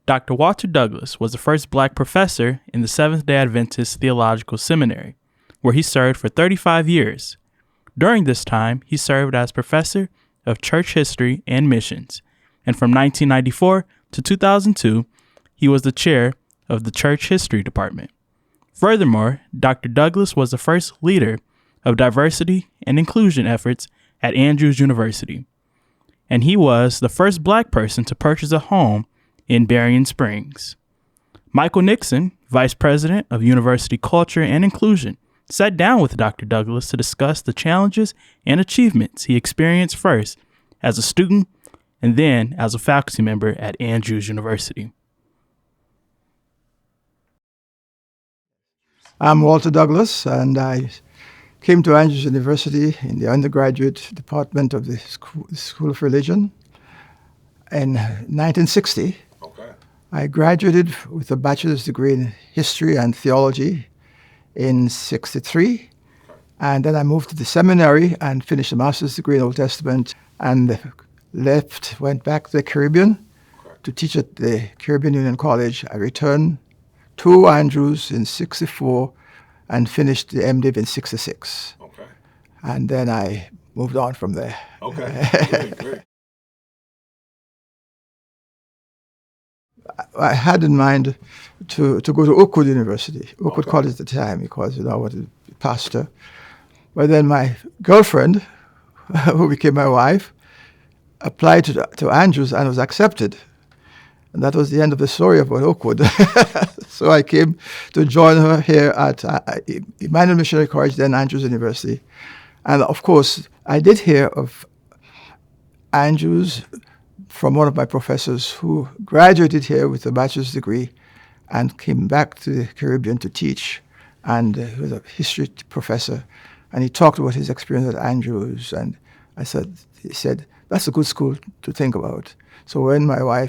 Dr. Walter Douglas was the first black professor in the Seventh-day Adventist Theological Seminary, where he served for 35 years. During this time, he served as professor of church history and missions, and from 1994 to 2002, he was the chair of the church history department. Furthermore, Dr. Douglas was the first leader of diversity and inclusion efforts at Andrews University, and he was the first black person to purchase a home in Berrien Springs. Michael Nixon, vice president of University Culture and Inclusion, sat down with Dr. Douglas to discuss the challenges and achievements he experienced first as a student and then as a faculty member at Andrews University. I'm Walter Douglas, and I came to Andrews University in the undergraduate department of the School of Religion in 1960. Okay. I graduated with a bachelor's degree in history and theology in 63, and then I moved to the seminary and finished a master's degree in Old Testament and went back to the Caribbean to teach at the Caribbean Union College. I returned to Andrews in 64 and finished the MDiv in 66. Okay. And then I moved on from there. Okay. Great. I had in mind to go to Oakwood University, Oakwood College at the time, because I wanted to be pastor. But then my girlfriend, who became my wife, applied to Andrews and was accepted. And that was the end of the story about Oakwood. So I came to join her here at Emmanuel Missionary College, then Andrews University. And of course, I did hear of Andrews from one of my professors who graduated here with a bachelor's degree and came back to the Caribbean to teach. And he was a history professor. And he talked about his experience at Andrews. And he said, that's a good school to think about. So when my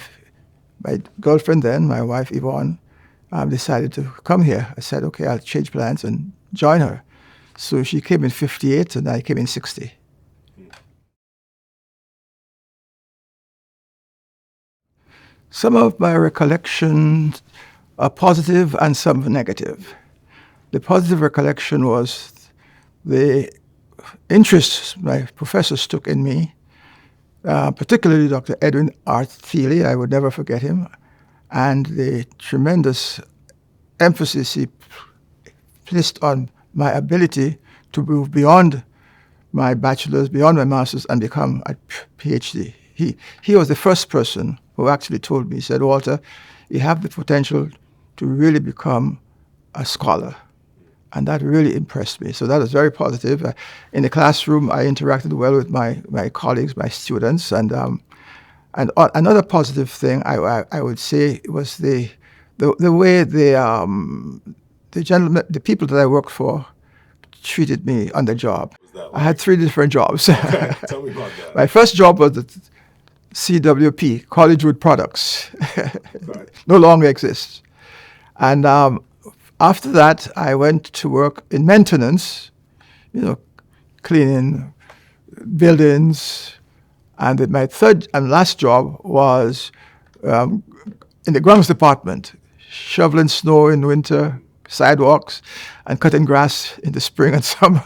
girlfriend then, my wife Yvonne, decided to come here, I said, okay, I'll change plans and join her. So she came in 58 and I came in 60. Some of my recollections are positive and some negative. The positive recollection was the interest my professors took in me, particularly Dr. Edwin R. Thiele, I would never forget him, and the tremendous emphasis he placed on my ability to move beyond my bachelor's, beyond my master's, and become a PhD. He was the first person who actually told me, he said, Walter, you have the potential to really become a scholar. And that really impressed me. So that was very positive. In the classroom, I interacted well with my colleagues, my students. And another positive thing I would say was the way the people that I worked for treated me on the job. I had 3 different jobs. Okay. Tell me about that. My first job was at CWP, College Wood Products. Right. No longer exists. And after that, I went to work in maintenance, cleaning buildings. And my third and last job was in the grounds department, shoveling snow in winter, sidewalks, and cutting grass in the spring and summer.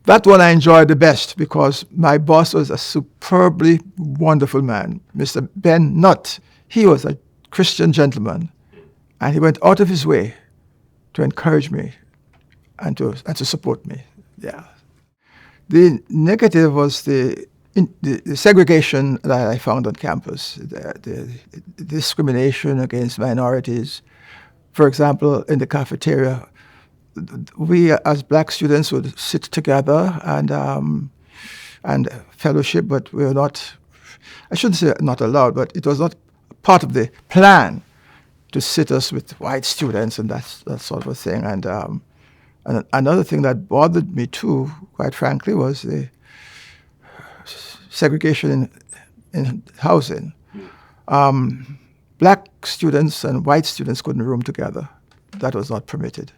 That one I enjoyed the best because my boss was a superbly wonderful man, Mr. Ben Nutt. He was a Christian gentleman, and he went out of his way to encourage me and to support me. Yeah. The negative was the segregation that I found on campus, the discrimination against minorities. For example, in the cafeteria, we as black students would sit together and fellowship, but we were not, I shouldn't say not allowed, but it was not part of the plan to sit us with white students and that sort of a thing. And another thing that bothered me too, quite frankly, was the segregation in housing. Black students and white students couldn't room together. That was not permitted.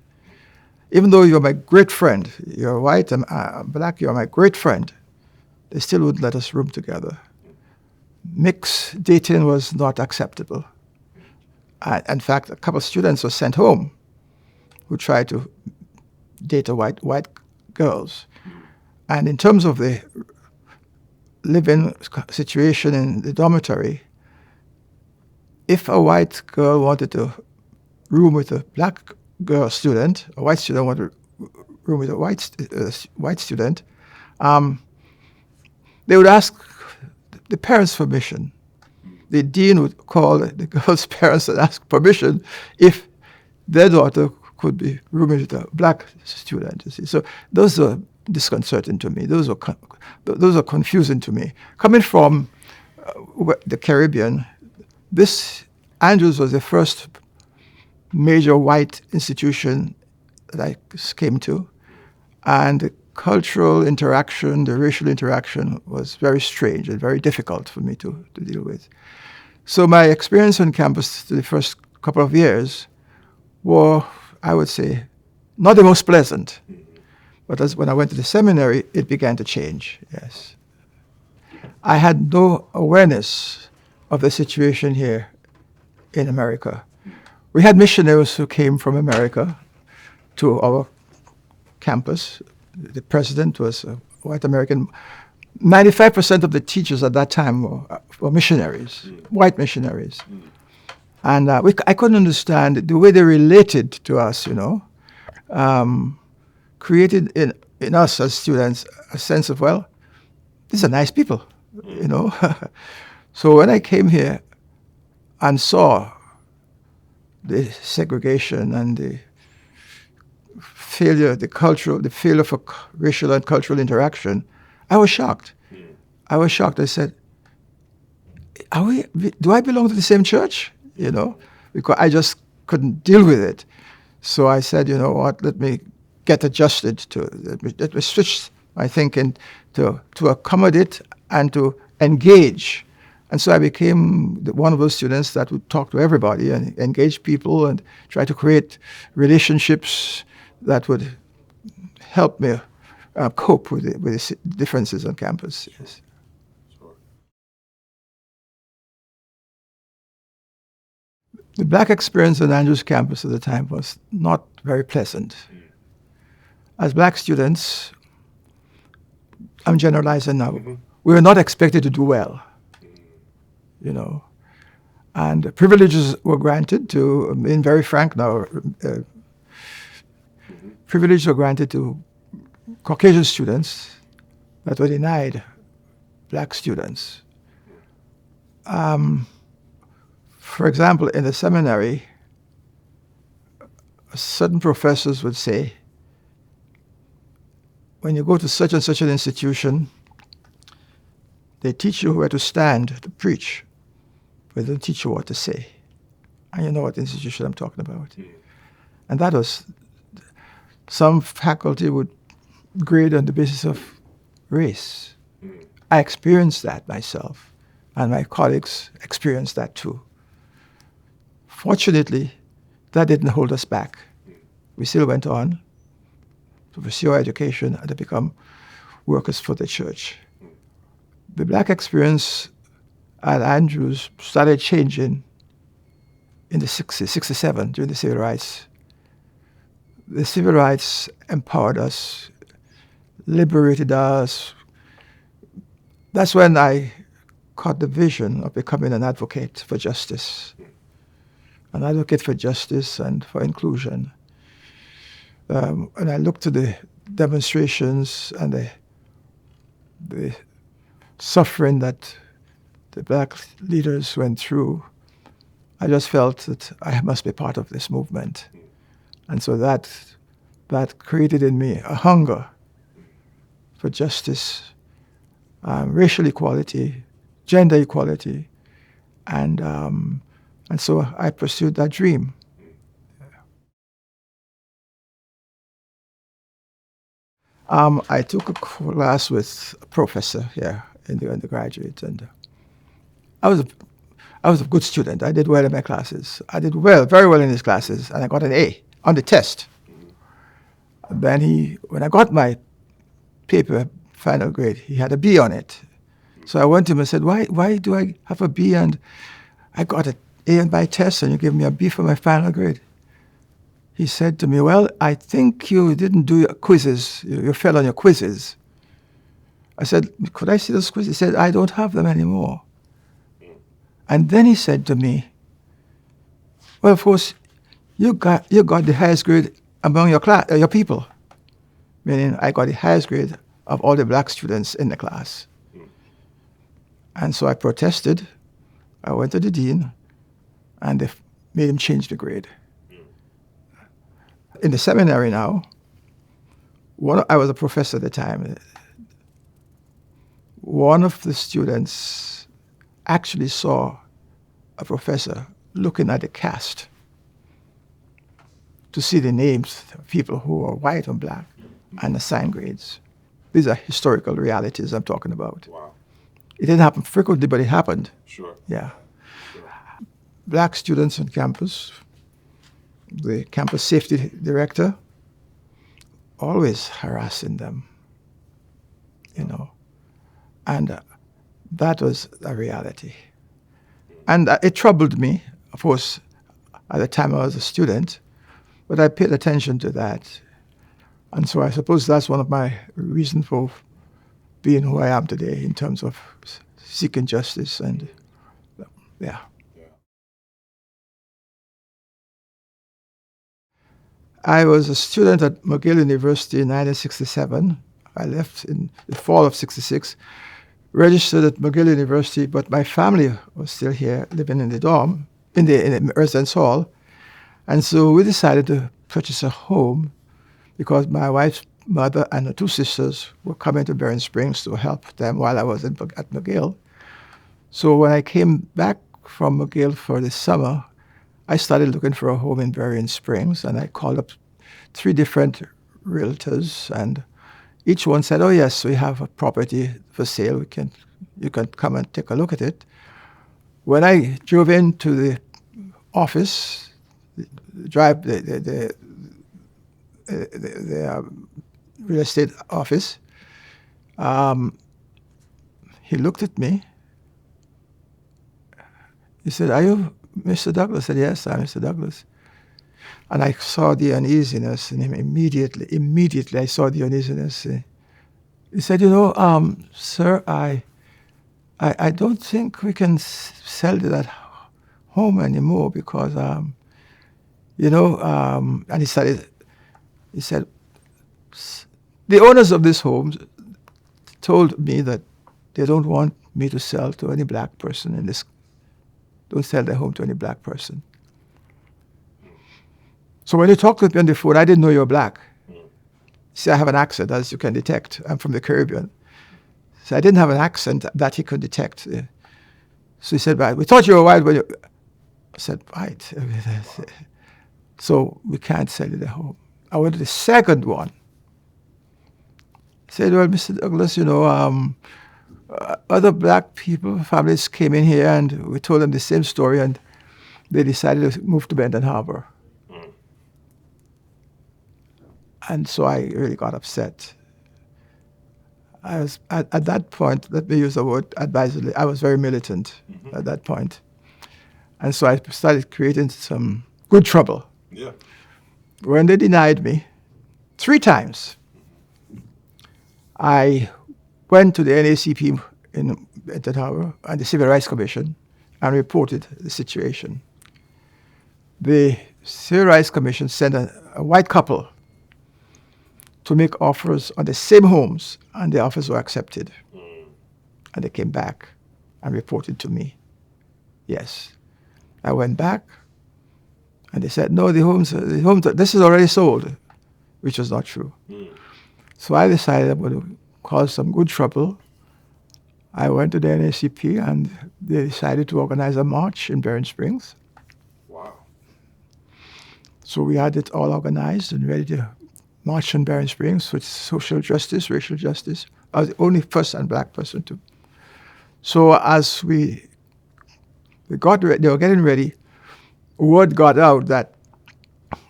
Even though you're my great friend, you're white and black, you're my great friend, they still wouldn't let us room together. Mixed dating was not acceptable. In fact, a couple of students were sent home who tried to date a white girls. And in terms of the living situation in the dormitory, if a white girl wanted to room with a black girl student, a white student wanted to room with a white student, they would ask the parents' permission. The dean would call the girl's parents and ask permission if their daughter could be rooming with a black student. You see, so those are disconcerting to me. Those are confusing to me. Coming from the Caribbean, this Andrews was the first major white institution that I came to, and the cultural interaction, the racial interaction was very strange and very difficult for me to deal with. So my experience on campus the first couple of years were, I would say, not the most pleasant. But as when I went to the seminary, it began to change, yes. I had no awareness of the situation here in America. We had missionaries who came from America to our campus. The president was a white American. 95% of the teachers at that time were missionaries, white missionaries. And I couldn't understand the way they related to us, created in us as students a sense of, well, these are nice people, So when I came here and saw the segregation and the failure, the failure for racial and cultural interaction, I was shocked. I was shocked. I said, do I belong to the same church? Because I just couldn't deal with it. So I said, you know what, let me get adjusted let me switch my thinking to accommodate and to engage. And so I became one of those students that would talk to everybody and engage people and try to create relationships that would help me cope with the differences on campus. Yes. The black experience on Andrews campus at the time was not very pleasant. As black students, I'm generalizing now, we were not expected to do well, and privileges were granted to, being very frank now, privileges were granted to Caucasian students that were denied black students. For example, in the seminary, certain professors would say, when you go to such and such an institution, they teach you where to stand to preach, but they don't teach you what to say. And you know what institution I'm talking about. And that was, some faculty would grade on the basis of race. I experienced that myself, and my colleagues experienced that too. Fortunately, that didn't hold us back. We still went on to pursue our education and to become workers for the church. The black experience at Andrews started changing in the 60s, 67, during the civil rights. The civil rights empowered us, liberated us. That's when I caught the vision of becoming an advocate for justice. An advocate for justice and for inclusion. And I looked to the demonstrations and the suffering that the black leaders went through. I just felt that I must be part of this movement. And so that created in me a hunger for justice, racial equality, gender equality, and so I pursued that dream. I took a class with a professor here in the undergraduate, and I was a good student. I did well in my classes. I did well, very well in his classes, and I got an A on the test. And then when I got my paper, final grade, he had a B on it. So I went to him and said, why do I have a B and I got A on my test and you gave me a B for my final grade. He said to me, well, I think you didn't do your quizzes. You failed on your quizzes. I said, could I see those quizzes? He said, I don't have them anymore. And then he said to me, well, of course, you got the highest grade among your class, your people. Meaning I got the highest grade of all the black students in the class. And so I protested. I went to the dean, and they made him change the grade. In the seminary now, I was a professor at the time. One of the students actually saw a professor looking at the cast to see the names of people who are white and black and assign grades. These are historical realities I'm talking about. Wow. It didn't happen frequently, but it happened. Sure. Yeah. Sure. Black students on campus, the campus safety director, always harassing them, and that was a reality. And it troubled me, of course, at the time I was a student, but I paid attention to that. And so I suppose that's one of my reasons for being who I am today in terms of seeking justice and, yeah. I was a student at McGill University in 1967. I left in the fall of 66, registered at McGill University, but my family was still here, living in the dorm, in the residence hall. And so we decided to purchase a home because my wife's mother and her two sisters were coming to Berrien Springs to help them while I was at McGill. So when I came back from McGill for the summer, I started looking for a home in Berrien Springs, and I called up 3 different realtors, and each one said, oh yes, we have a property for sale. You can come and take a look at it. When I drove into the office, the real estate office, he looked at me. He said, are you Mr. Douglas? I said, yes, I'm Mr. Douglas. And I saw the uneasiness in him immediately I saw the uneasiness. He said, sir, I don't think we can sell that home anymore because, and he said, the owners of this home told me that they don't want me to sell to any black person don't sell their home to any black person. So when you talked with me on the phone, I didn't know you were black. See, I have an accent, as you can detect. I'm from the Caribbean. So I didn't have an accent that he could detect. So he said, right, we thought you were white when you... I said, white. So we can't sell you the home. I went to the second one. He said, well, Mr. Douglas, other black people, families came in here and we told them the same story and they decided to move to Benton Harbor. And so I really got upset. I was, at that point, let me use the word advisedly, I was very militant at that point. And so I started creating some good trouble. Yeah. When they denied me 3 times, I went to the NACP in Benton Harbor and the Civil Rights Commission and reported the situation. The Civil Rights Commission sent a white couple to make offers on the same homes, and the offers were accepted. And they came back and reported to me. Yes. I went back, and they said, no, the homes, this is already sold, which was not true. So I decided I'm going to cause some good trouble. I went to the NACP, and they decided to organize a march in Berrien Springs. Wow. So we had it all organized and ready to march in Berrien Springs with social justice, racial justice. I was the only first and black person to. So as we got ready, they were getting ready, word got out that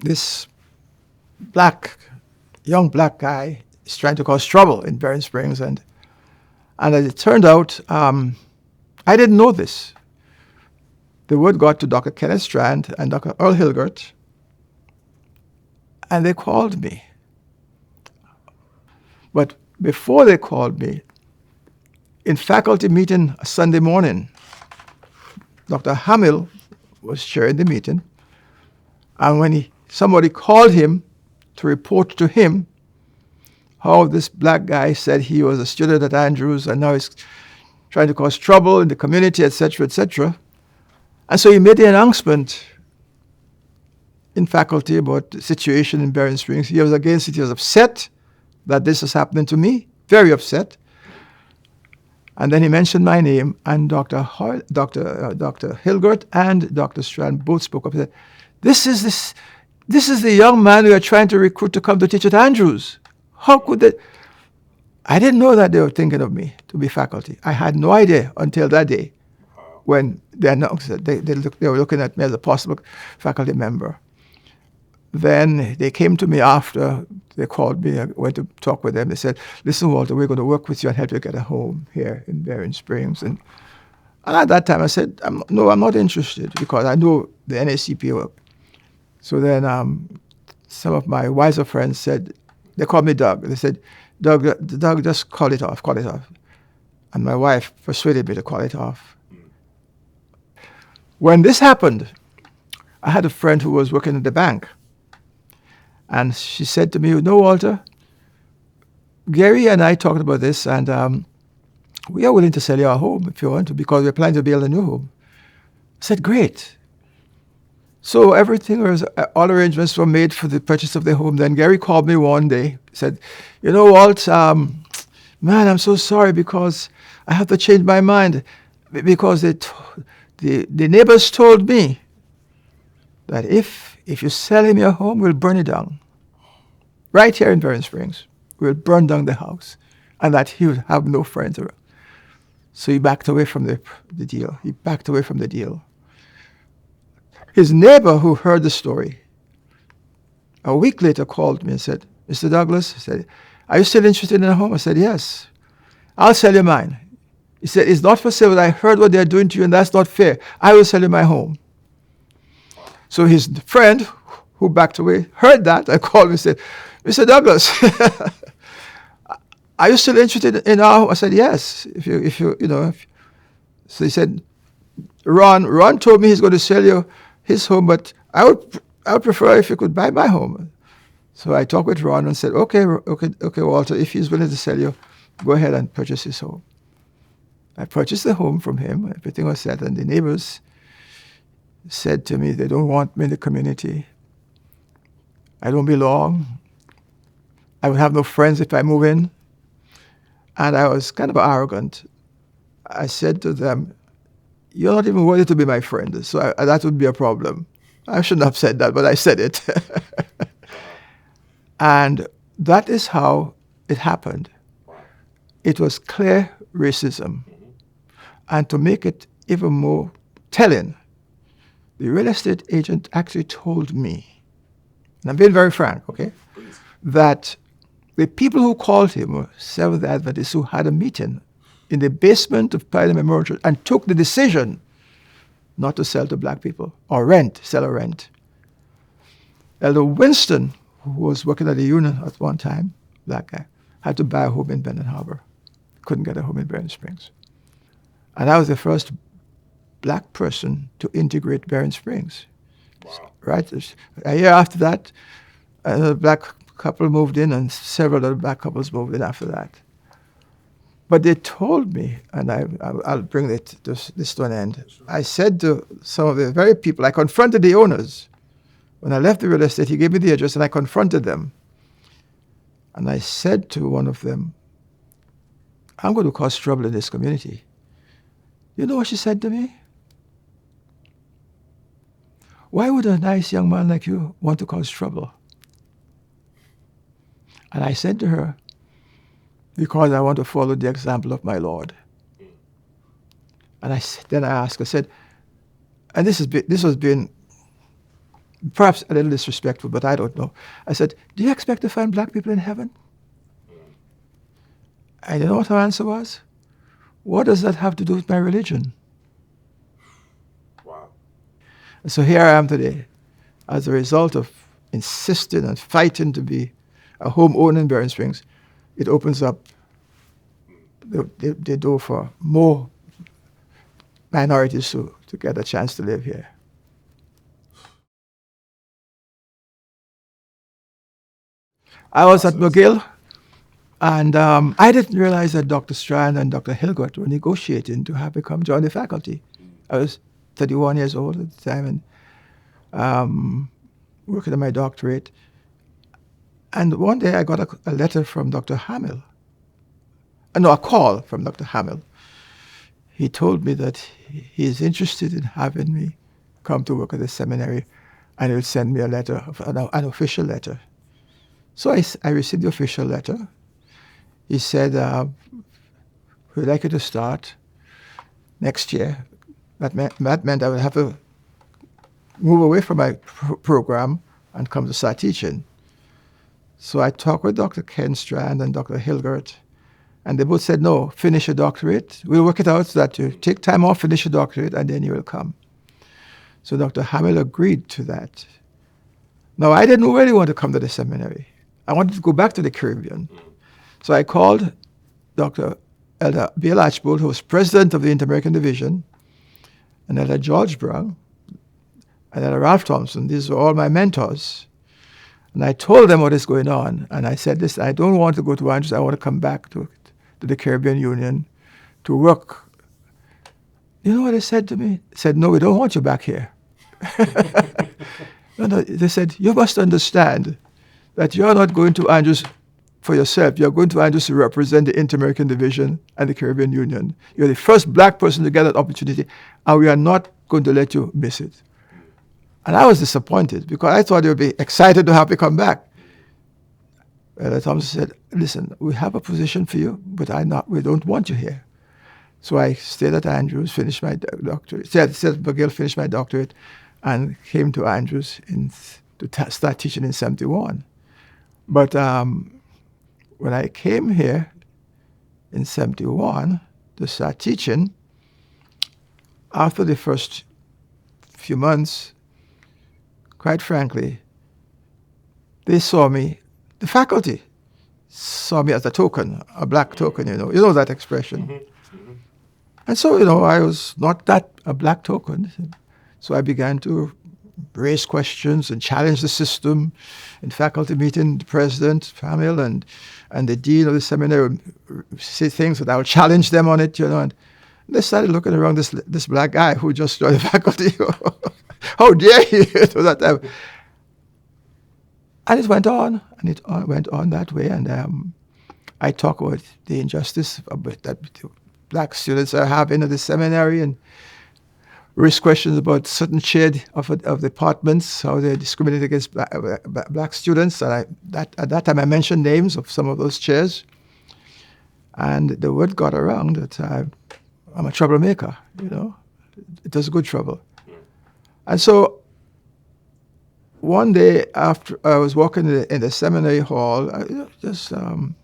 this young black guy is trying to cause trouble in Berrien Springs. And as it turned out, I didn't know this. the word got to Dr. Kenneth Strand and Dr. Earl Hilgert, and they called me. But before they called me, in faculty meeting Sunday morning, Dr. Hamill was chairing the meeting, and when somebody called him to report to him how this black guy said he was a student at Andrews and now he's trying to cause trouble in the community, etc., etc. And so he made the announcement in faculty about the situation in Berrien Springs. He was against it. He was upset that this is happening to me, very upset. And then he mentioned my name, and Dr. Hilgert and Dr. Strand both spoke up and said, this is the young man we are trying to recruit to come to teach at Andrews. How could they? I didn't know that they were thinking of me to be faculty. I had no idea until that day when they announced that they were looking at me as a possible faculty member. Then they came to me after they called me. I went to talk with them. They said, listen, Walter, we're going to work with you and help you get a home here in Berrien Springs. And at that time I said, no, I'm not interested because I know the NACP work. So then some of my wiser friends said, they called me Doug. They said, Doug, just call it off. And my wife persuaded me to call it off. When this happened, I had a friend who was working at the bank. And she said to me, you know, Walter, Gary and I talked about this, and we are willing to sell you our home if you want to, because we're planning to build a new home. I said, great. So all arrangements were made for the purchase of the home. Then Gary called me one day, said, you know, Walt, man, I'm so sorry because I have to change my mind because the neighbors told me that if you sell him your home, we'll burn it down. Right here in Berrien Springs. We'll burn down the house. And that he would have no friends around. So he backed away from the deal. His neighbor who heard the story, a week later called me and said, Mr. Douglas, he said, are you still interested in a home? I said, yes. I'll sell you mine. He said, it's not for sale, but I heard what they're doing to you and that's not fair. I will sell you my home. So his friend who backed away heard that and called me and said, Mr. Douglas, are you still interested in our home? I said, yes. So he said, Ron told me he's going to sell you his home, but I would prefer if you could buy my home. So I talked with Ron and said, okay, Walter, if he's willing to sell you, go ahead and purchase his home. I purchased the home from him. Everything was set, and the neighbors said to me, they don't want me in the community. I don't belong. I would have no friends if I move in. And I was kind of arrogant. I said to them, you're not even worthy to be my friend, so that would be a problem. I shouldn't have said that, but I said it. And that is how it happened. It was clear racism. And to make it even more telling, the real estate agent actually told me, and I'm being very frank, okay, that the people who called him were Seventh-day Adventists who had a meeting in the basement of Pioneer Memorial Church and took the decision not to sell to black people or sell or rent. Elder Winston, who was working at the union at one time, black guy, had to buy a home in Benton Harbor. Couldn't get a home in Berrien Springs. And I was the first black person to integrate Berrien Springs. Wow. Right? A year after that, a black couple moved in and several other black couples moved in after that. But they told me, and I'll bring this to an end. I said to some of the very people, I confronted the owners. When I left the real estate, he gave me the address and I confronted them. And I said to one of them, I'm going to cause trouble in this community. You know what she said to me? Why would a nice young man like you want to cause trouble? And I said to her, because I want to follow the example of my Lord. And then I asked, I said, and this was being perhaps a little disrespectful, but I don't know. I said, do you expect to find black people in heaven? And you know what her answer was? What does that have to do with my religion? Wow. So here I am today as a result of insisting and fighting to be a homeowner in Berrien Springs. It opens up the door for more minorities to get a chance to live here. I was at McGill, and I didn't realize that Dr. Strand and Dr. Hilgert were negotiating to have me come join the faculty. I was 31 years old at the time and working on my doctorate. And one day I got a letter from Dr. Hamill. A call from Dr. Hamill. He told me that he is interested in having me come to work at the seminary, and he would send me a letter, an official letter. So I received the official letter. He said, we'd like you to start next year. That meant I would have to move away from my program and come to start teaching. So I talked with Dr. Ken Strand and Dr. Hilgert, and they both said, no, finish your doctorate. We'll work it out so that you take time off, finish your doctorate, and then you will come. So Dr. Hamill agreed to that. Now, I didn't really want to come to the seminary. I wanted to go back to the Caribbean. So I called Dr. Elder Bill Archbold, who was president of the Inter-American Division, and Elder George Brown, and Elder Ralph Thompson. These were all my mentors. And I told them what is going on. And I said, listen, I don't want to go to Andrews. I want to come back to the Caribbean Union to work. You know what they said to me? They said, no, we don't want you back here. No, they said, you must understand that you're not going to Andrews for yourself. You're going to Andrews to represent the Inter-American Division and the Caribbean Union. You're the first black person to get that opportunity, and we are not going to let you miss it. And I was disappointed because I thought they would be excited to have me come back. Elder Thompson said, listen, we have a position for you, but we don't want you here. So I stayed at Andrews, finished my doctorate, stayed at McGill, finished my doctorate, and came to Andrews to start teaching in 1971. But when I came here in 1971 to start teaching, after the first few months, quite frankly, they saw me, the faculty saw me as a token, a black token, you know that expression. Mm-hmm. And so, I was not a black token. So I began to raise questions and challenge the system. In faculty meeting, the president, Hamill, and the dean of the seminary would say things that I would challenge them on it, and they started looking around this black guy who just joined the faculty. How dare he? That time. And it went on, went on that way. And I talk about the injustice that black students are having at the seminary, and raise questions about certain shade of departments, how they discriminate against black students. And at that time, I mentioned names of some of those chairs. And the word got around that I'm a troublemaker, It does good trouble. And so one day after I was walking in the seminary hall, and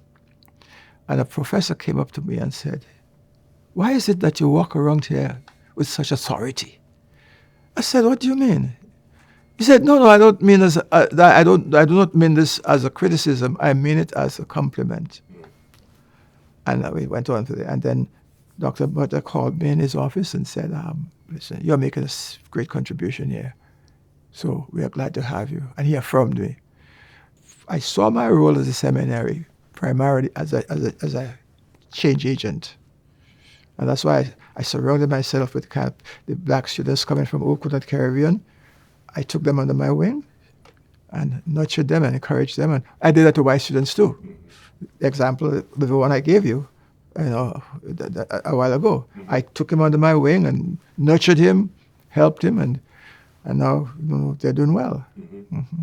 a professor came up to me and said, why is it that you walk around here with such authority? I said, what do you mean? He said, no, I don't mean I do not mean this as a criticism. I mean it as a compliment. And we went on to that. And then Dr. Butler called me in his office and said, listen, you're making a great contribution here. So we are glad to have you. And he affirmed me. I saw my role as a seminary primarily as a change agent. And that's why I surrounded myself with the black students coming from Oakwood and Caribbean. I took them under my wing and nurtured them and encouraged them. And I did that to white students too. The example, the one I gave you, a while ago. I took him under my wing and nurtured him, helped him, and now they're doing well. Mm-hmm. Mm-hmm.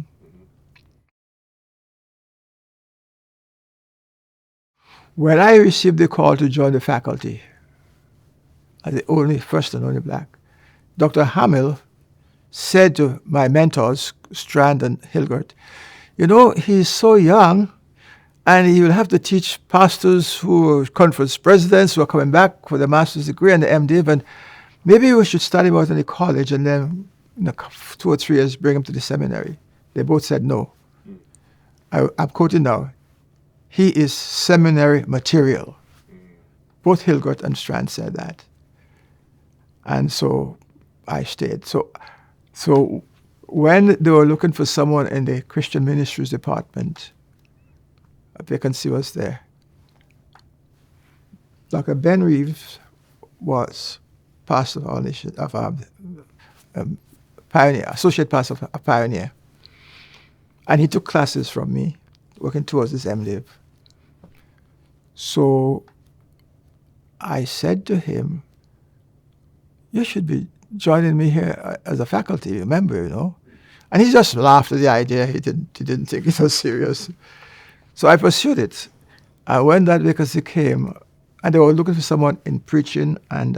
When I received the call to join the faculty, as the first and only black, Dr. Hamill said to my mentors, Strand and Hilgert, he's so young, and he will have to teach pastors who are conference presidents who are coming back for the master's degree and the MDiv, and maybe we should start him out in the college and then in 2 or 3 years, bring him to the seminary. They both said no. I'm quoting now. He is seminary material. Both Hilgert and Strand said that. And so I stayed. So when they were looking for someone in the Christian Ministries department, a vacancy was there. Dr. Ben Reeves was pastor of Pioneer, associate pastor of Pioneer. And he took classes from me, working towards his MDiv. So I said to him, you should be joining me here as a faculty member, you know. And he just laughed at the idea. He didn't think it was serious. So I pursued it. And when that vacancy came, and they were looking for someone in preaching and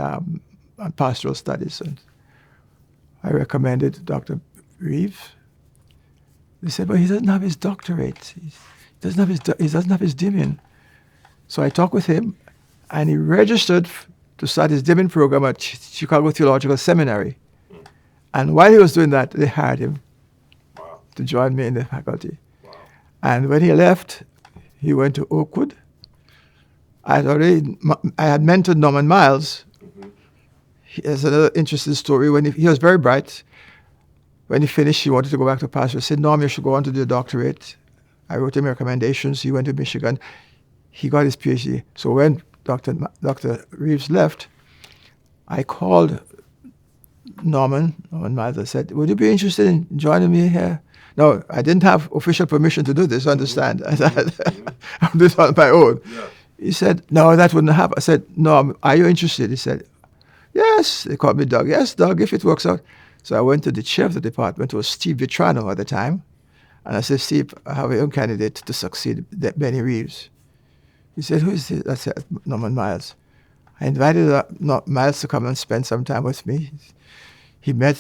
pastoral studies, and I recommended Dr. Reeves. They said, but he doesn't have his doctorate. He doesn't have his DIMIN. So I talked with him, and he registered to start his DIMIN program at Chicago Theological Seminary. And while he was doing that, they hired him to join me in the faculty. And when he left, he went to Oakwood. I had mentored Norman Miles. There's another interesting story. When he was very bright. When he finished, he wanted to go back to pastor. I said, Norm, you should go on to do a doctorate. I wrote him recommendations. He went to Michigan. He got his PhD. So when Dr. Reeves left, I called Norman Miles. I said, would you be interested in joining me here? No, I didn't have official permission to do this, understand. I said, I'll do it on my own. Yeah. He said, no, that wouldn't happen. I said, Norm, are you interested? He said, yes. They called me Doug. Yes, Doug, if it works out. So I went to the chair of the department, who was Steve Vitrano at the time. And I said, Steve, I have a young candidate to succeed Benny Reeves. He said, who is this? I said, Norman Miles. I invited Miles to come and spend some time with me. He met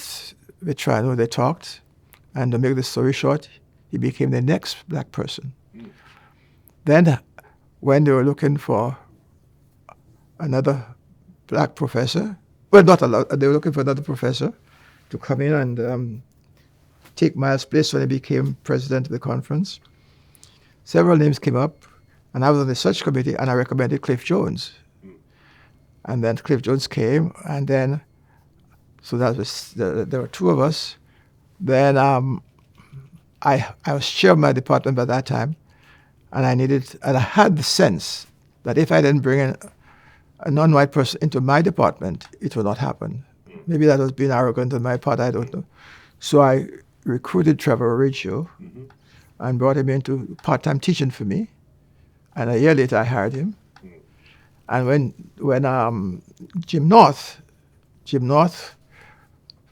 Vitrano, they talked. And to make the story short, he became the next black person. Then, when they were looking for another black professor, well, not a lot, they were looking for another professor to come in and take Miles' place when he became president of the conference. Several names came up, and I was on the search committee, and I recommended Cliff Jones. And then Cliff Jones came, and then, so that was, there were two of us. Then I was chair of my department by that time, and I had the sense that if I didn't bring in a non-white person into my department, it would not happen. Maybe that was being arrogant on my part, I don't know. So I recruited Trevor Riggio and brought him into part-time teaching for me. And a year later, I hired him. And when Jim North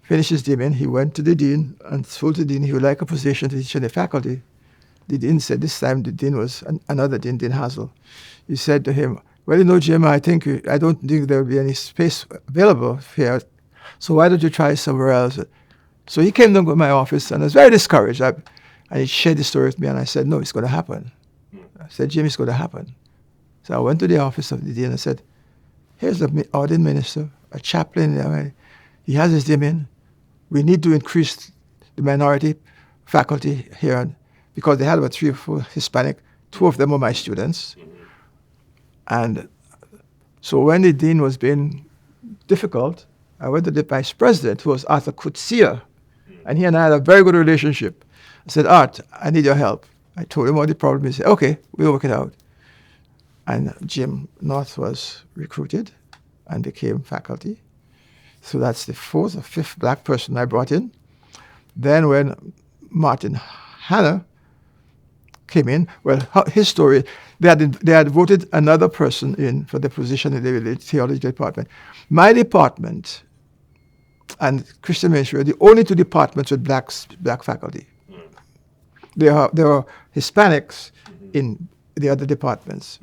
finished his DIMIN, he went to the dean and told the dean he would like a position to teach in the faculty. The dean said this time the dean was another dean, Dean Hazel. He said to him, well, you know, Jim, I don't think there will be any space available here, so why don't you try somewhere else? So he came down to my office, and I was very discouraged. And he shared the story with me, and I said, no, it's going to happen. I said, Jim, it's going to happen. So I went to the office of the dean and I said, here's the ordained minister, a chaplain. He has his DIMIN. We need to increase the minority faculty here because they had about 3 or 4 Hispanic. 2 of them were my students. And so when the dean was being difficult, I went to the vice president, who was Arthur Kutsia, and he and I had a very good relationship. I said, Art, I need your help. I told him what the problem is. He said, okay, we'll work it out. And Jim North was recruited and became faculty. So that's the 4th or 5th black person I brought in. Then when Martin Hanna came in, well, his story, they had voted another person in for the position in the theology department. My department and Christian ministry are the only 2 departments with black faculty. There are Hispanics in the other departments.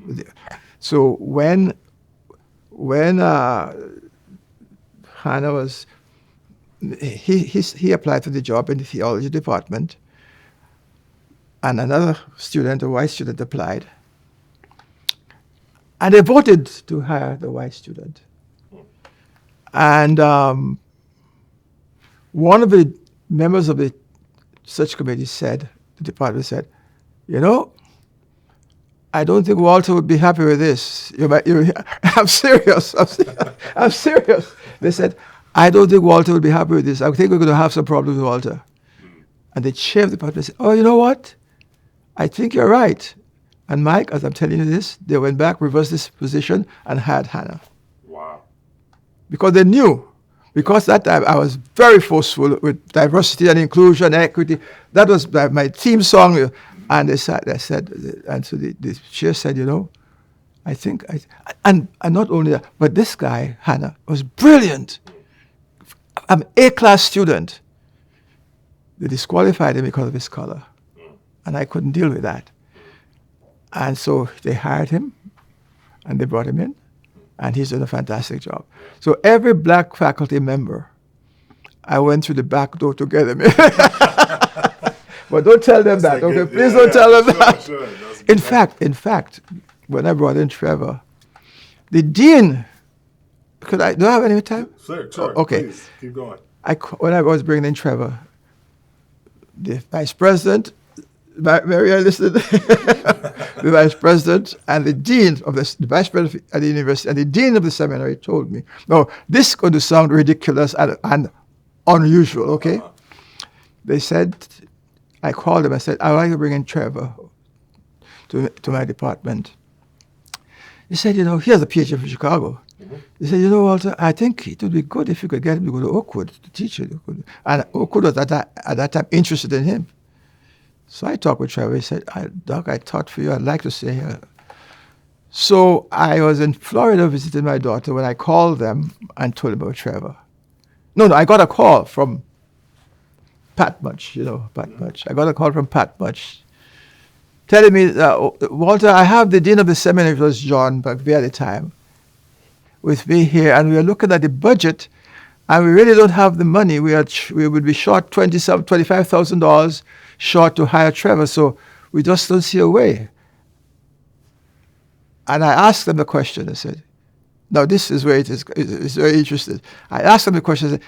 So when Hannah was, he applied for the job in the theology department, and another student, a white student, applied, and they voted to hire the white student. And One of the members of the search committee said, the department said, you know, I don't think Walter would be happy with this. I'm serious. I'm serious. They said, I don't think Walter would be happy with this. I think we're going to have some problems with Walter. And the chair of the department said, oh, you know what? I think you're right. And Mike, as I'm telling you this, they went back, reversed this position, and hired Hannah. Wow. Because they knew. Because that time I was very forceful with diversity and inclusion, equity. That was my theme song. And they said, and so the chair said, you know, I think, and not only that, but this guy, Hannah, was brilliant. I'm an A-class student. They disqualified him because of his color. And I couldn't deal with that. And so they hired him, and they brought him in, and he's done a fantastic job. So every black faculty member, I went through the back door to get him in. But don't tell them that, okay? Please don't tell them that. Sure. In fact, when I brought in Trevor, the dean, do I have any time? Sure, Okay. Please, keep going. When I was bringing in Trevor, the vice president, Mary, I listened, the vice president and the dean of the vice president at the university and the dean of the seminary told me, no, this is going to sound ridiculous and unusual, okay? They said, I called them, I said, I'd like to bring in Trevor to my department. He said, you know, he has a PhD from Chicago. He said, you know, Walter, I think it would be good if you could get him to go to Oakwood to teach it. And Oakwood was at that time interested in him. So I talked with Trevor. He said, Doc, I thought for you, I'd like to stay here. So I was in Florida visiting my daughter when I called them and told them about Trevor. No, I got a call from Pat Much, Pat Much. I got a call from Pat Much telling me, Walter, I have the dean of the seminary, it was John McVeigh at the time, with me here, and we are looking at the budget, and we really don't have the money. We would be short $25,000 short to hire Trevor, so we just don't see a way. And I asked them the question. I said, now this is where it's very interesting. I asked them the question. I said,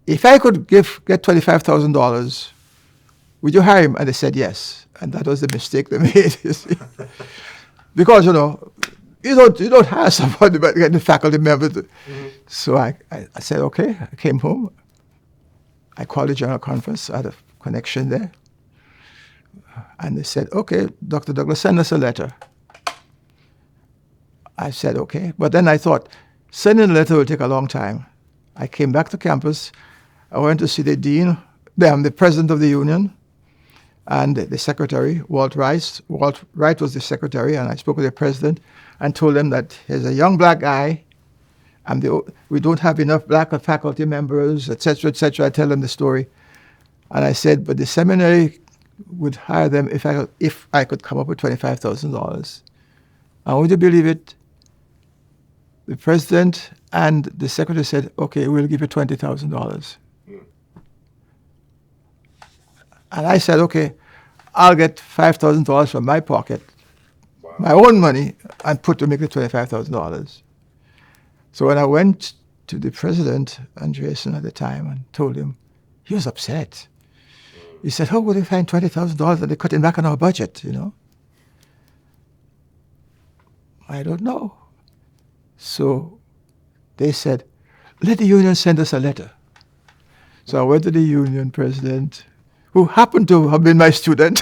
if I could get $25,000, would you hire him? And they said yes. And that was the mistake they made. You see? Because you don't hire somebody but get the faculty member. So I said okay. I came home. I called the general conference. I had a connection there. And they said, okay, Dr. Douglas, send us a letter. I said, okay. But then I thought, sending a letter will take a long time. I came back to campus. I went to see the dean, the president of the union, and the secretary, Walt Wright. Walt Wright was the secretary, and I spoke with the president and told them that he's a young black guy, and we don't have enough black faculty members, et cetera, et cetera. I tell them the story. And I said, but the seminary would hire them if I could come up with $25,000. And would you believe it? The president and the secretary said, okay, we'll give you $20,000. And I said, okay, I'll get $5,000 from my pocket, my own money, and put to make it $25,000. So when I went to the president, Andreessen at the time, and told him, he was upset. He said, how would they find $20,000 and they're cutting back on our budget, I don't know. So they said, let the union send us a letter. So I went to the union president, who happened to have been my student.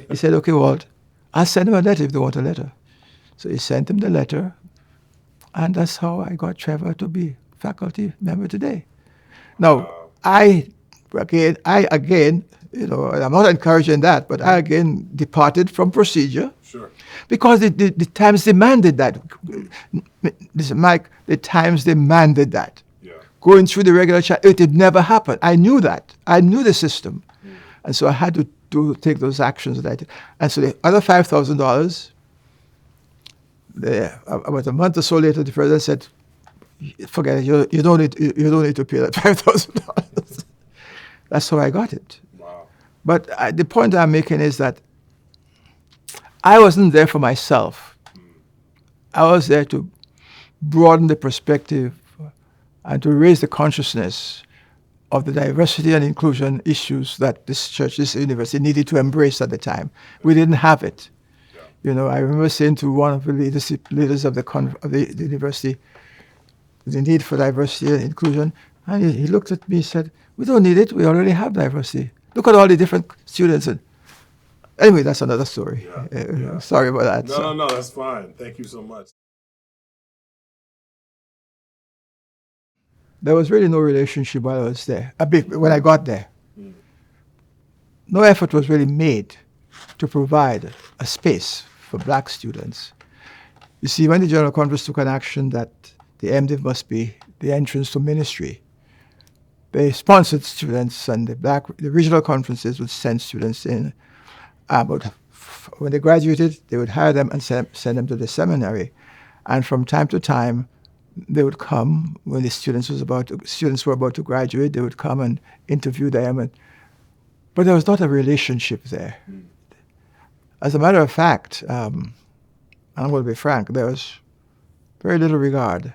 He said, okay, Walt, I'll send him a letter if they want a letter. So he sent him the letter, and that's how I got Trevor to be faculty member today. Now, I again, I'm not encouraging that, but I again departed from procedure. Sure. Because the times demanded that. Listen, Mike, the times demanded that. Yeah. Going through the regular chat, it had never happened. I knew that. I knew the system. And so I had to take those actions that I did. And so the other $5,000, about a month or so later, the president said, forget it, you don't need to pay that $5,000. That's how I got it. Wow. But the point I'm making is that I wasn't there for myself. I was there to broaden the perspective and to raise the consciousness of the diversity and inclusion issues that this church, this university needed to embrace at the time. We didn't have it. I remember saying to one of the leaders of the university, the need for diversity and inclusion, and he looked at me and said, "We don't need it. We already have diversity. Look at all the different students." And anyway, that's another story. Sorry about that. No, that's fine. Thank you so much. There was really no relationship while I was there. When I got there, no effort was really made to provide a space for black students. You see, when the General Conference took an action that the MDiv must be the entrance to ministry, they sponsored students, and the regional conferences would send students in. But when they graduated, they would hire them and send them to the seminary. And from time to time, they would come when the students were about to graduate. They would come and interview them, but there was not a relationship there. As a matter of fact, I'm going to be frank, there was very little regard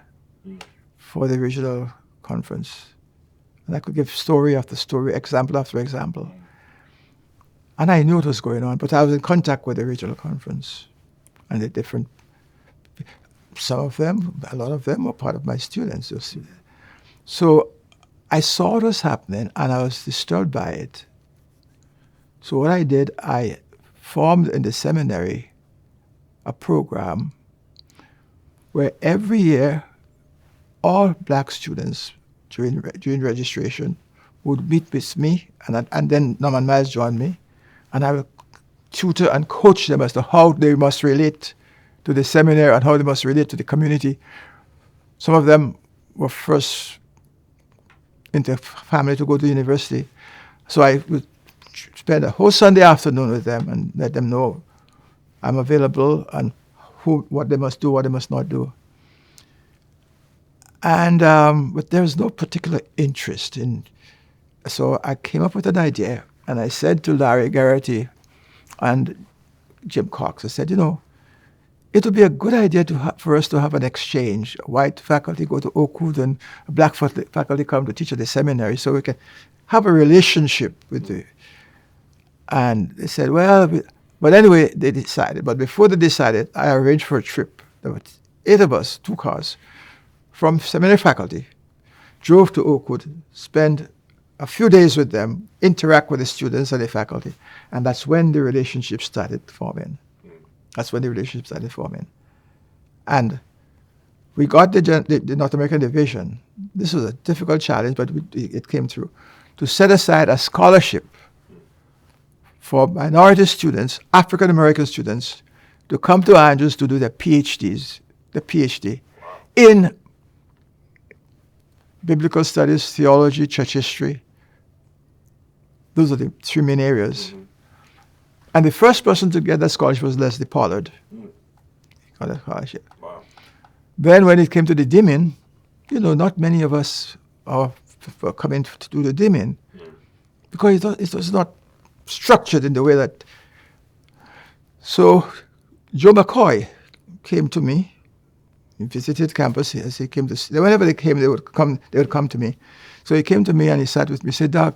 for the regional conference, and I could give story after story, example after example, and I knew what was going on. But I was in contact with the regional conference and the different. Some of them, a lot of them were part of my students. So I saw what was happening, and I was disturbed by it. So what I did, I formed in the seminary a program where every year all black students during registration would meet with me, and then Norman Miles joined me, and I would tutor and coach them as to how they must relate to the seminary and how they must relate to the community. Some of them were first into family to go to university. So I would spend a whole Sunday afternoon with them and let them know I'm available and what they must do, what they must not do. And but there was no particular interest in. So I came up with an idea, and I said to Larry Garrity and Jim Cox, I said, it would be a good idea for us to have an exchange. White faculty go to Oakwood and black faculty come to teach at the seminary, so we can have a relationship with the. And they said, well, but anyway, they decided. But before they decided, I arranged for a trip. There were 8 of us, 2 cars, from seminary faculty, drove to Oakwood, spent a few days with them, interact with the students and the faculty, and that's when the relationship started forming. And we got the North American division. This was a difficult challenge, but it came through, to set aside a scholarship for minority students, African American students, to come to Andrews to do their PhD in biblical studies, theology, church history. Those are the 3 main areas. And the first person to get that scholarship was Leslie Pollard. He got that scholarship. Wow. Then when it came to the DIMIN, not many of us are coming to do the DIMIN because it was not structured in the way that. So Joe McCoy came to me. He visited campus. As he came to, whenever they came, they would come to me. So he came to me and he sat with me. He said, "Doug,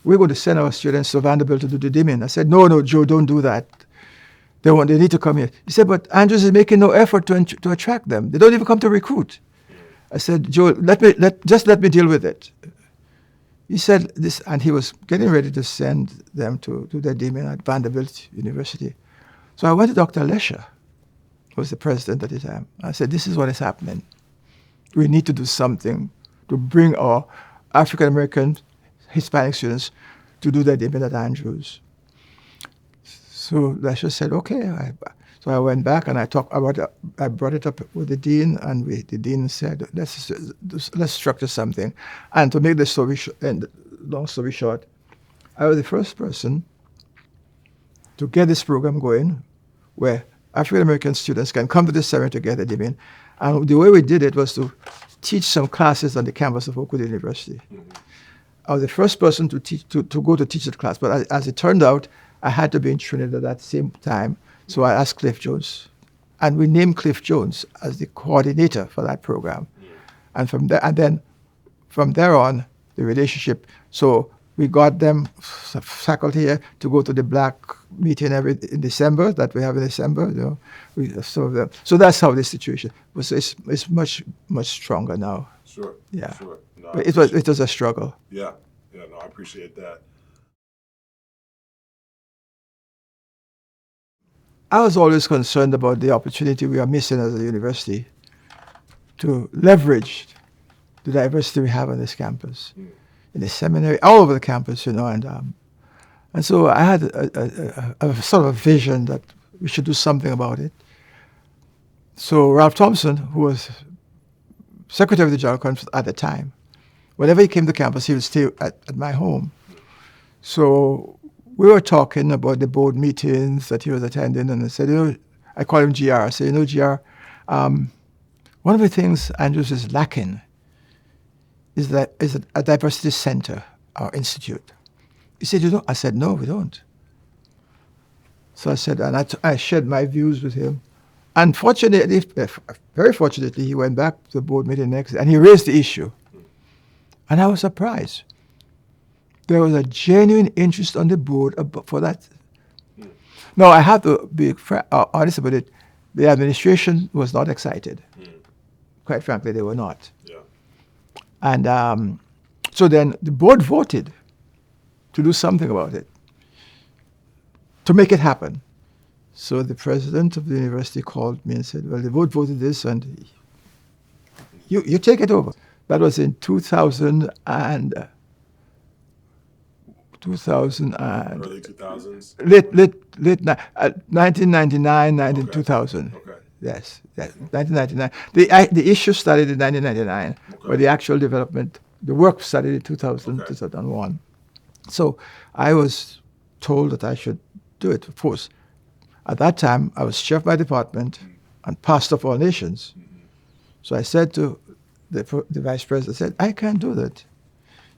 we're going to send our students to Vanderbilt to do the DIMIN." I said, no, Joe, don't do that. They need to come here. He said, but Andrews is making no effort to attract them. They don't even come to recruit. I said, Joe, let me deal with it. He said this, and he was getting ready to send them to do their DIMIN at Vanderbilt University. So I went to Dr. Lesher, who was the president at the time. I said, this is what is happening. We need to do something to bring our African American Hispanic students to do their DIMIN at Andrews. So Lesher said, okay. So I went back and I brought it up with the dean, and the dean said, let's structure something. And to make the long story short, I was the first person to get this program going, where African American students can come to the seminary to get a DIMIN. And the way we did it was to teach some classes on the campus of Oakwood University. I was the first person to go to teach that class, but as it turned out, I had to be in Trinidad at the same time, so I asked Cliff Jones. And we named Cliff Jones as the coordinator for that program. And then from there on, the relationship. So we got them, faculty here, to go to the Black meeting in December, that we have in December. So that's how the situation was. It's much stronger now. Sure. Yeah. Sure. No, But it was a struggle. Yeah. Yeah. No, I appreciate that. I was always concerned about the opportunity we are missing as a university to leverage the diversity we have on this campus, in the seminary, all over the campus, and so I had a sort of a vision that we should do something about it. So Ralph Thompson, who was secretary of the General Conference at the time, whenever he came to campus, he would stay at my home. So we were talking about the board meetings that he was attending, and I said, I call him GR. I said, GR, one of the things Andrews is lacking is a diversity center or institute. He said, you don't? I said, no, we don't. So I said, and I shared my views with him. Unfortunately, very fortunately, he went back to the board meeting next, and he raised the issue. And I was surprised. There was a genuine interest on the board for that. Now, I have to be honest about it. The administration was not excited. Quite frankly, they were not. Yeah. And so then the board voted to do something about it, to make it happen. So the president of the university called me and said, well, the board voted this, and you take it over. That was in 2000 and... Early 2000s? Late 1999, 2000. Okay. Yes, 1999. The issue started in 1999, but the actual development, the work started in 2000, 2001. So I was told that I should do it, of course. At that time, I was chair of my department and pastor of all nations. So I said to the vice president, I said, I can't do that.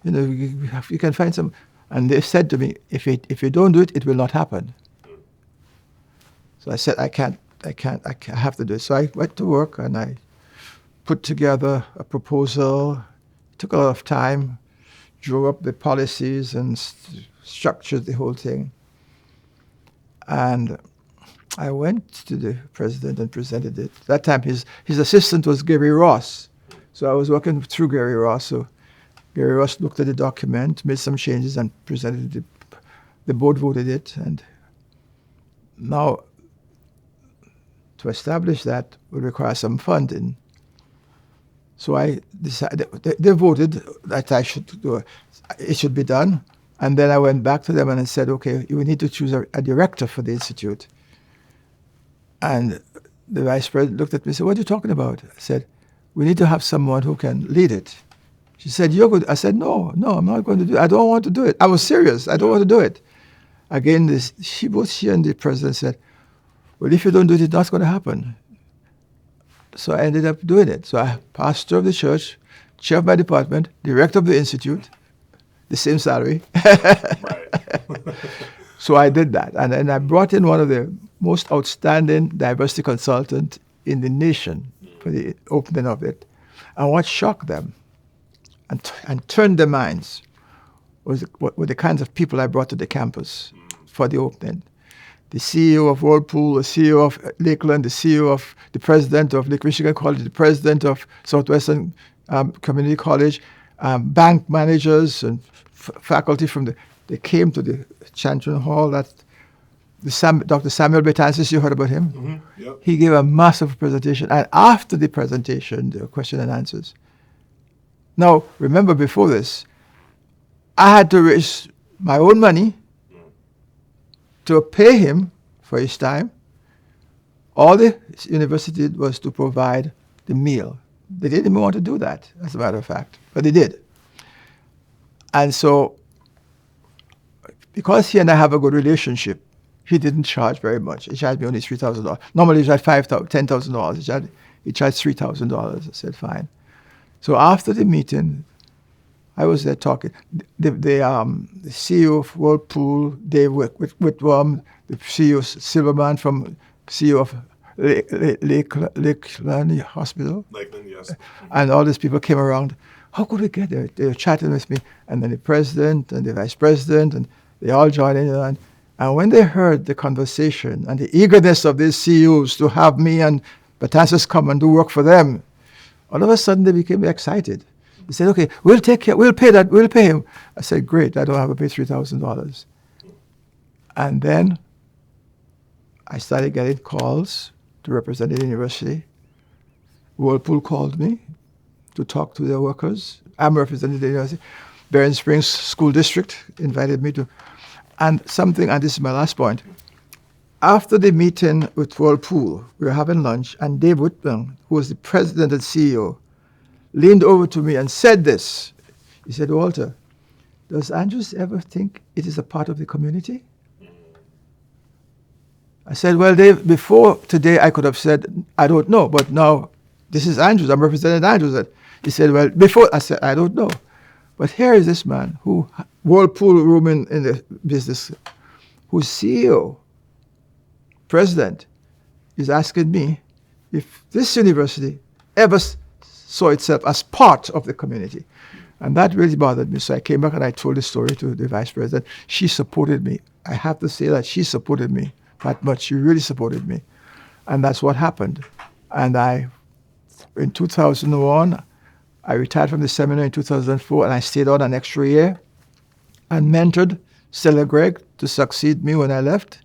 You can find some... And they said to me, if you don't do it, it will not happen. So I said, I have to do it. So I went to work and I put together a proposal. It took a lot of time, drew up the policies and structured the whole thing. And I went to the president and presented it. That time his assistant was Gary Ross. So I was working through Gary Ross. So Gary Ross looked at the document, made some changes, and presented it. The board voted it. And now, to establish that would require some funding. So I decided, they voted that I should do it. It should be done. And then I went back to them and I said, okay, we need to choose a director for the institute. And the vice president looked at me and said, what are you talking about? I said, we need to have someone who can lead it. She said, you're good. I said, no, I'm not going to do it. I don't want to do it. I was serious. I don't want to do it. Again, both she and the president said, well, if you don't do it, it's not going to happen. So I ended up doing it. So I pastor of the church, chair of my department, director of the institute, the same salary. So I did that. And then I brought in one of the most outstanding diversity consultants in the nation for the opening of it. And what shocked them and turned their minds were the kinds of people I brought to the campus for the opening. The CEO of Whirlpool, the CEO of Lakeland, the president of Lake Michigan College, the president of Southwestern Community College, bank managers and faculty they came to the Chantron Hall. Dr. Samuel Betances, you heard about him? Mm-hmm. Yep. He gave a massive presentation, and after the presentation, there were question and answers. Now, remember before this, I had to raise my own money to pay him for his time. All the university did was to provide the meal. They didn't even want to do that, as a matter of fact, but they did. And so, because he and I have a good relationship, he didn't charge very much. He charged me only $3,000. Normally he charged $10,000. He charged $3,000. I said, fine. So after the meeting, I was there talking. The CEO of Whirlpool, Dave Whitworth, the CEO Silverman, CEO of Lakeland Hospital. Lakeland, yes. And all these people came around. How could we get there? They were chatting with me. And then the president and the vice president, and they all joined in. And when they heard the conversation and the eagerness of these CEOs to have me and Batanzas come and do work for them, all of a sudden they became excited. They said, okay, we'll pay that, we'll pay him. I said, great, I don't have to pay $3,000. And then I started getting calls to represent the university. Whirlpool called me to talk to their workers. I'm representing the university. Barron Springs School District invited me to. And this is my last point. After the meeting with Whirlpool, we were having lunch, and Dave Whitman, who was the president and CEO, leaned over to me and said this. He said, Walter, does Andrews ever think it is a part of the community? I said, well, Dave, before today I could have said, I don't know, but now this is Andrews, I'm representing Andrews. He said, well, before I said, I don't know. But here is this man who, Whirlpool room in the business, whose CEO, president, is asking me if this university ever saw itself as part of the community. And that really bothered me. So I came back and I told the story to the vice president. She supported me. I have to say that she supported me that much. She really supported me. And that's what happened. And in 2001, I retired from the seminary in 2004, and I stayed on an extra year and mentored Stella Gregg to succeed me when I left.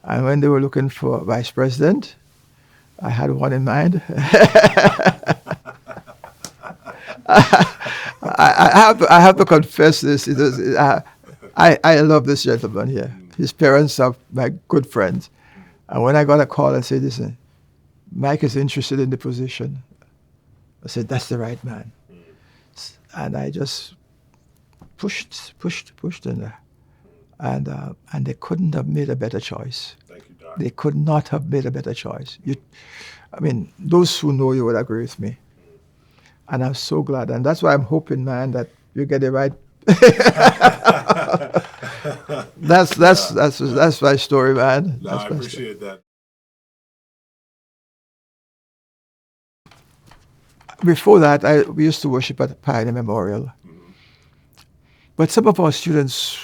And when they were looking for vice president, I had one in mind. I have to confess this. I love this gentleman here. His parents are my good friends. And when I got a call and said, listen, Mike is interested in the position, I said, that's the right man. And I just pushed, and they couldn't have made a better choice. Thank you, Doc. They could not have made a better choice. Those who know you would agree with me. And I'm so glad. And that's why I'm hoping, man, that you get it right. That's my story, man. No, I appreciate that. Before that, we used to worship at Pioneer Memorial. Mm-hmm. But some of our students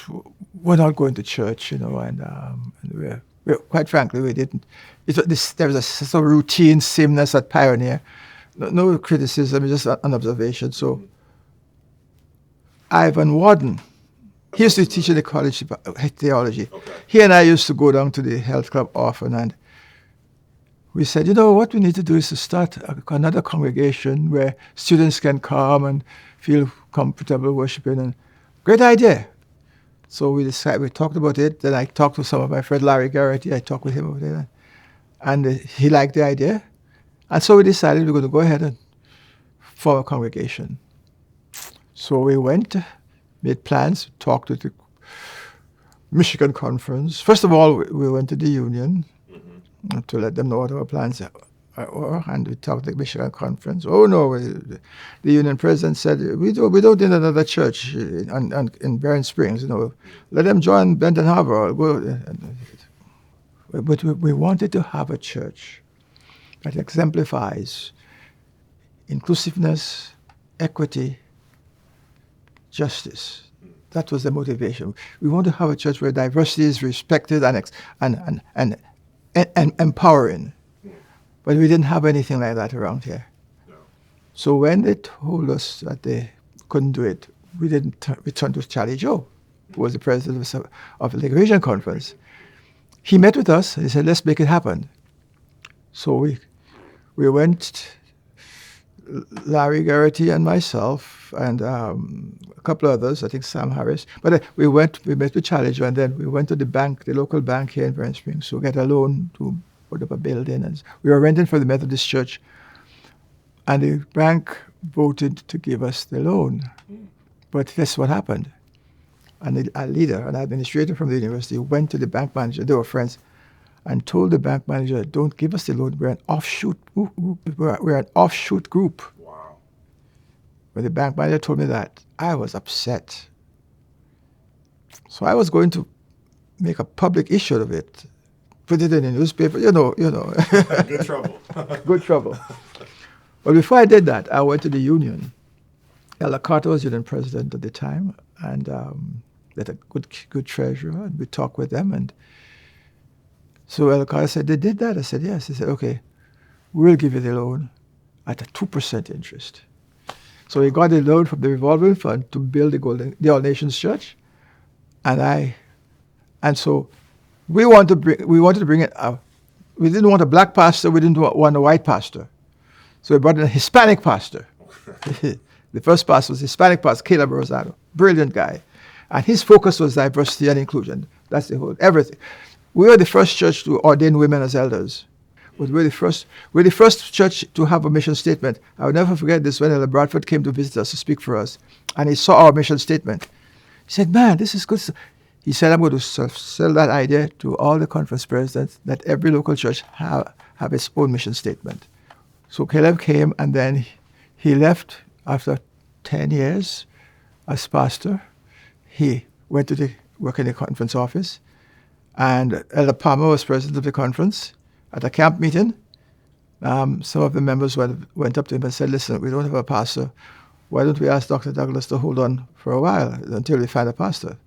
were not going to church, and we quite frankly, we didn't. There was a sort of routine sameness at Pioneer. No criticism, just an observation. So, Ivan Warden, he used to teach in the college theology. Okay. He and I used to go down to the health club often, and we said, what we need to do is to start another congregation where students can come and feel comfortable worshiping. And great idea. So we talked about it. Then I talked to some of my friend Larry Garrity. I talked with him over there, and he liked the idea. And so we decided we're going to go ahead and form a congregation. So we went, made plans, talked to the Michigan Conference. First of all, we went to the union to let them know what our plans were, and we talked to the Michigan Conference. Oh no, the union president said, we don't need another church in Barron Springs. Let them join Benton Harbor. But we wanted to have a church that exemplifies inclusiveness, equity, justice. That was the motivation. We want to have a church where diversity is respected and empowering. But we didn't have anything like that around here. No. So when they told us that they couldn't do it, we didn't return to Charlie Joe, who was the president of the Lake Region Conference. He met with us and he said, let's make it happen. So we went, Larry Garrity and myself, and a couple others, I think Sam Harris. But we met with Charlie Joe, and then we went to the bank, the local bank here in Barron Springs, to get a loan to put up a building. And we were renting for the Methodist Church, and the bank voted to give us the loan. But that's what happened. And a leader, an administrator from the university, went to the bank manager, they were friends, and told the bank manager, don't give us the loan, we're an offshoot group. Wow. When the bank manager told me that, I was upset. So I was going to make a public issue of it, put it in the newspaper, you know. Good trouble. Good trouble. But before I did that, I went to the union. Elder Carter was union president at the time, and they had a good treasurer, and we talked with them. And so Elder Carter said, they did that? I said, yes. He said, okay, we'll give you the loan at a 2% interest. So he got a loan from the revolving fund to build the All Nations Church, and so we wanted to bring it. We didn't want a black pastor. We didn't want a white pastor. So we brought in a Hispanic pastor. The first pastor was a Hispanic pastor, Caleb Rosado, brilliant guy, and his focus was diversity and inclusion. That's the whole everything. We were the first church to ordain women as elders. But we're the first church to have a mission statement. I will never forget this when Elder Bradford came to visit us to speak for us, and he saw our mission statement. He said, man, this is good. He said, I'm going to sell that idea to all the conference presidents that every local church have its own mission statement. So Caleb came, and then he left after 10 years as pastor. He went to work in the conference office, and Elder Palmer was president of the conference. At a camp meeting, some of the members went up to him and said, listen, we don't have a pastor. Why don't we ask Dr. Douglas to hold on for a while until we find a pastor?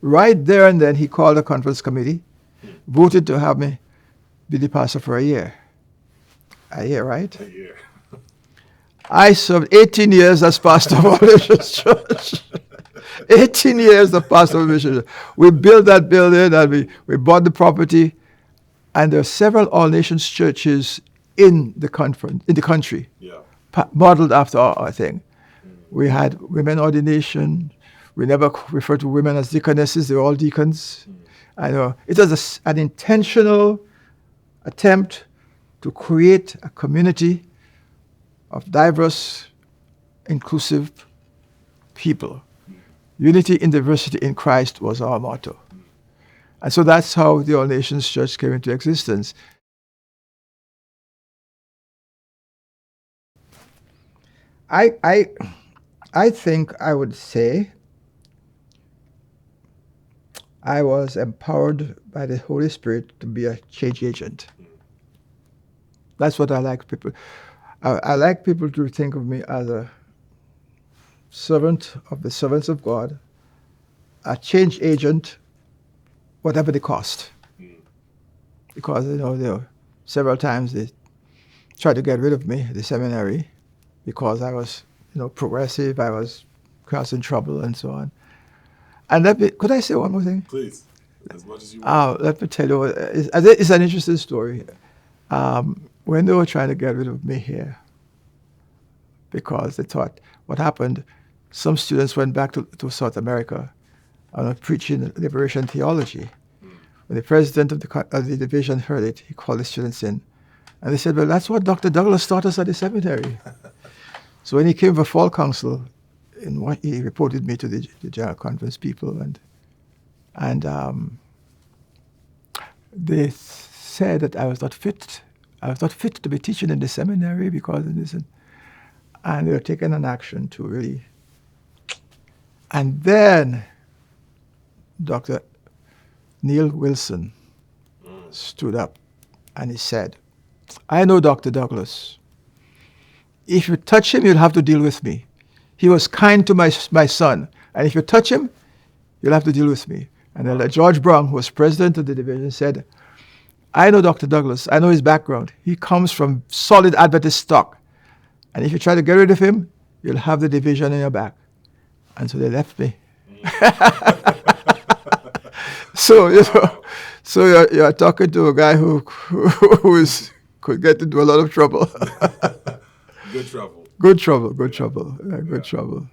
Right there and then, he called a conference committee, voted to have me be the pastor for a year. A year, right? A year. I served 18 years as pastor of All Nations Church. 18 years as pastor of All Nations Church. We built that building, and we bought the property. And there are several All Nations churches in the country, modeled after our thing. We had women ordination. We never referred to women as deaconesses; they were all deacons. I know it was an intentional attempt to create a community of diverse, inclusive people. Unity in diversity in Christ was our motto. And so that's how the All Nations Church came into existence. I think I would say I was empowered by the Holy Spirit to be a change agent. That's what I like people. I like people to think of me as a servant of the servants of God, a change agent, whatever the cost. Because, several times they tried to get rid of me at the seminary because I was, progressive, I was causing trouble and so on. And could I say one more thing? Please, as much as you want. Let me tell you, it's an interesting story. When they were trying to get rid of me here, because they thought what happened, some students went back to South America and preaching liberation theology. When the president of the division heard it, he called the students in. And they said, well, that's what Dr. Douglas taught us at the seminary. So when he came for fall council, he reported me to the General Conference people. And they said that I was not fit. I was not fit to be teaching in the seminary because of this. And they were taking an action to really. And then Dr. Neil Wilson stood up and he said, I know Dr. Douglas. If you touch him, you'll have to deal with me. He was kind to my son. And if you touch him, you'll have to deal with me. And then George Brown, who was president of the division, said, I know Dr. Douglas. I know his background. He comes from solid Adventist stock. And if you try to get rid of him, you'll have the division in your back. And so they left me. So, you're talking to a guy who could get into a lot of trouble. Good trouble. Good trouble.